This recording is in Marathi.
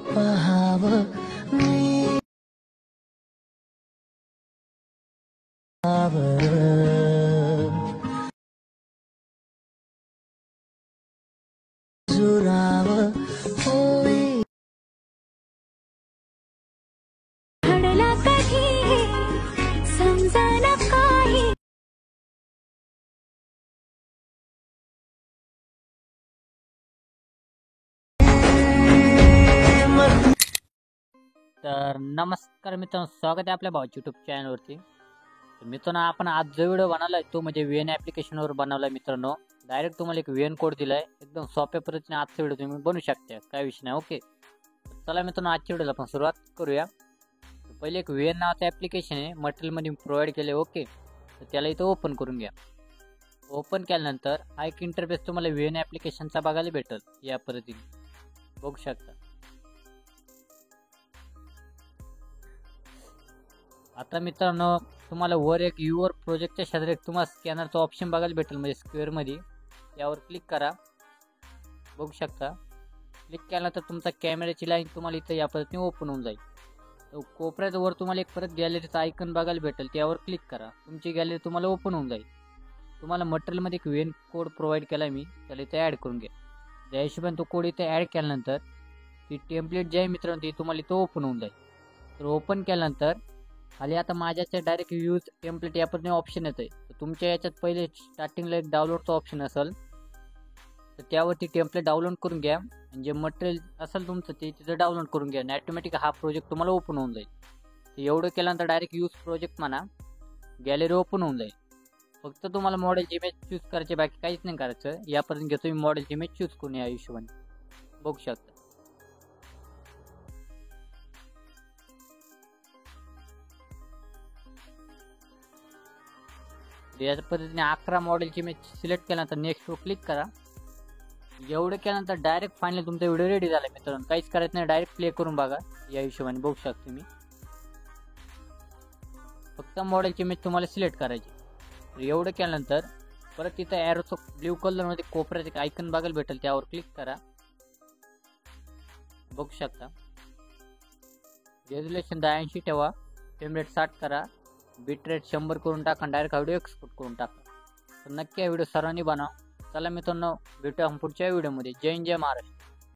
पाहावं मी जुरावं होई घडला कधी समजायला काही तर नमस्कार मित्रांनो, स्वागत आहे आपल्या भावाच्या यूट्यूब चॅनलवरती. तर मित्रांनो, आपण आज जो व्हिडिओ बनवलाय तो म्हणजे VN ॲप्लिकेशनवर बनवलाय. मित्रांनो, डायरेक्ट तुम्हाला एक VN कोड दिलाय. एकदम सोप्या पद्धतीने आजचा व्हिडिओ तुम्ही बनवू शकता, काय विषय नाही. ओके, चला मित्रांनो, आजच्या व्हिडिओला आपण सुरुवात करूया. पहिले एक VN नावाचं ॲप्लिकेशन आहे, मटेरियलमध्ये प्रोव्हाइड केले. ओके, तर त्याला इथं ओपन करून घ्या. ओपन केल्यानंतर हा एक इंटरफेस तुम्हाला VN ॲप्लिकेशनचा बघायला भेटेल. या पद्धतीने बघू शकता. आता मित्रांनो, तुम्हाला वर एक युअर प्रोजेक्टच्या शेजारी एक तुम्हाला स्कॅनरचा ऑप्शन बघायला भेटेल, म्हणजे स्क्वेअरमध्ये. यावर क्लिक करा. बघू शकता, क्लिक केल्यानंतर तुमचा कॅमेऱ्याची लाईन तुम्हाला इथं या पद्धतीने ओपन होऊन जाईल. तर कोपऱ्यात वर तुम्हाला एक परत गॅलरीचा आयकन बघायला भेटेल, त्यावर क्लिक करा. तुमची गॅलरी तुम्हाला ओपन होऊन जाईल. तुम्हाला मटेरियलमध्ये एक VN कोड प्रोव्हाइड केला मी, त्याला इथे ॲड करून घ्या. त्या हिशोबाने तो कोड इथे ॲड केल्यानंतर ती टेम्पलेट जी आहे मित्रांनो, ती तुम्हाला इथं ओपन होऊन जाईल. तर ओपन केल्यानंतर खाली आता माझ्याच्या डायरेक्ट यूज टेम्पलेट या पद्धतीने ऑप्शन येतं आहे. तर तुमच्या याच्यात पहिले स्टार्टिंगला एक डाउनलोडचा ऑप्शन असेल, तर त्यावरती टेम्पलेट डाउनलोड करून घ्या. आणि जे मटेरियल असेल तुमचं ते तिथं डाउनलोड करून घ्या आणि ॲटोमॅटिक हा प्रोजेक्ट तुम्हाला ओपन होऊन जाईल. तर एवढं केल्यानंतर डायरेक्ट यूज प्रोजेक्ट म्हणा, गॅलरी ओपन होऊन जाईल. फक्त तुम्हाला मॉडेलची इमेज चूज करायची, बाकी काहीच नाही करायचं. यापर्यंत घेतो मी मॉडेलची इमेज चूज करून या हिशोबाने. बघू शकता. या पद्धतीने 11 मॉडेलची इमेज सिलेक्ट केल्यानंतर नेक्स्टवर क्लिक करा. एवढं केल्यानंतर डायरेक्ट फायनली तुमचा व्हिडिओ रेडी झाला मित्रांनो. काहीच करायचं नाही, डायरेक्ट प्ले करून बघा. या हिशोबाने बघू शकता मी. फक्त मॉडेलची इमेज तुम्हाला सिलेक्ट करायची. तर एवढं केल्यानंतर परत तिथं ॲरोचं ब्ल्यू कलरमध्ये कोपऱ्यात एक आयकन बघायला भेटेल, त्यावर क्लिक करा. बघू शकता. रेझोल्युशन 82 ठेवा, फ्रेम रेट 60 करा, बिट रेट 100 करून टाका, डायरेक्ट व्हिडिओ एक्सपोर्ट करून टाका. तर नक्की हा व्हिडिओ सर्वांनी बनवा. चला मित्रांनो, भेटूया पुढच्या व्हिडिओमध्ये. जय हिंद, जय महाराष्ट्र.